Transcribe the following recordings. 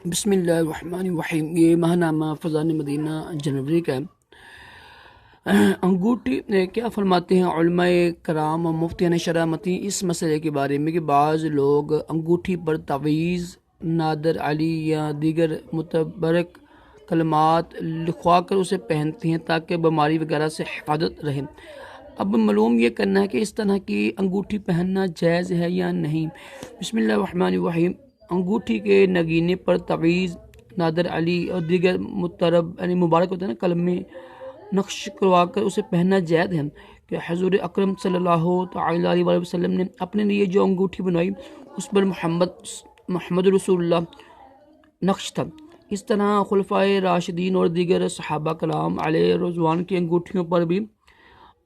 بسم اللہ الرحمن الرحیم۔ یہ ماہنامہ فضان مدینہ جنوری کا ہے۔ انگوٹھی کیا فرماتے ہیں علماء کرام و مفتیان شرع متی اس مسئلے کے بارے میں کہ بعض لوگ انگوٹھی پر تعویذ، نادر علی یا دیگر متبرک کلمات لکھوا کر اسے پہنتے ہیں تاکہ بیماری وغیرہ سے حفاظت رہے۔ اب معلوم یہ کرنا ہے کہ اس طرح کی انگوٹھی پہننا جائز ہے یا نہیں۔ بسم اللہ الرحمن الرحیم۔ انگوٹھی کے نگینے پر تعویذ، نادر علی اور دیگر مبارک ہوتے ہیں نا کلمے نقش کروا کر اسے پہننا جائز ہے کہ حضور اکرم صلی اللہ تعالی علیہ وسلم نے اپنے لیے جو انگوٹھی بنائی اس پر محمد رسول اللہ نقش تھا۔ اس طرح خلفائے راشدین اور دیگر صحابہ کرام علیہ رضوان کی انگوٹھیوں پر بھی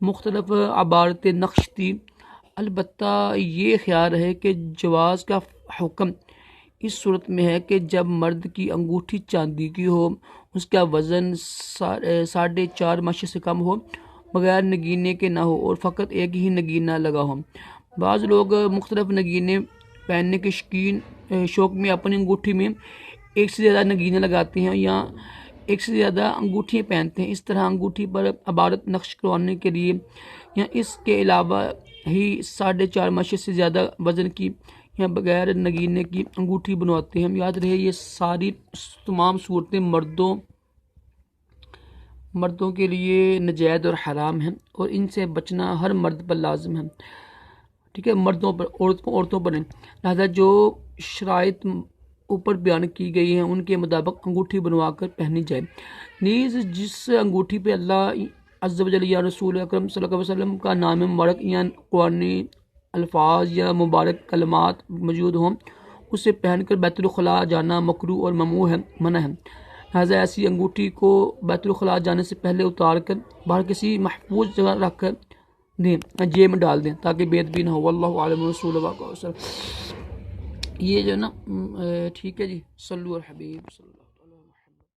مختلف عبارت نقش تھی۔ البتہ یہ خیال ہے کہ جواز کا حکم اس صورت میں ہے کہ جب مرد کی انگوٹھی چاندی کی ہو، اس کا وزن 4.5 ماشے سے کم ہو، بغیر نگینے کے نہ ہو اور فقط ایک ہی نگینہ لگا ہو۔ بعض لوگ مختلف نگینے پہننے کے شوق میں اپنی انگوٹھی میں ایک سے زیادہ نگینے لگاتے ہیں یا ایک سے زیادہ انگوٹھیاں پہنتے ہیں۔ اس طرح انگوٹھی پر عبارت نقش کروانے کے لیے یا اس کے علاوہ ہی 4.5 ماشے سے زیادہ وزن کی یا بغیر نگینے کی انگوٹھی بنواتے ہیں۔ یاد رہے یہ تمام صورتیں مردوں کے لیے ناجائز اور حرام ہیں اور ان سے بچنا ہر مرد پر لازم ہے، ٹھیک ہے، مردوں پر، عورتوں پر نہیں۔ لہذا جو شرائط اوپر بیان کی گئی ہیں ان کے مطابق انگوٹھی بنوا کر پہنی جائے۔ نیز جس انگوٹھی پہ اللہ عز و جل یا رسول اکرم صلی اللہ علیہ وسلم کا نام مبارک یا قرآنی الفاظ یا مبارک کلمات موجود ہوں اسے پہن کر بیت الخلاء جانا مکروہ اور ممنوع ہے، منع ہے۔ لہذا ایسی انگوٹھی کو بیت الخلاء جانے سے پہلے اتار کر باہر کسی محفوظ جگہ رکھ کر دیں، جیب میں ڈال دیں تاکہ بے ادبی نہ ہو۔ واللہ عالم رسول اللہ۔ یہ جو ہے نا ٹھیک ہے جی، صلو علی الحبیب صلی اللہ۔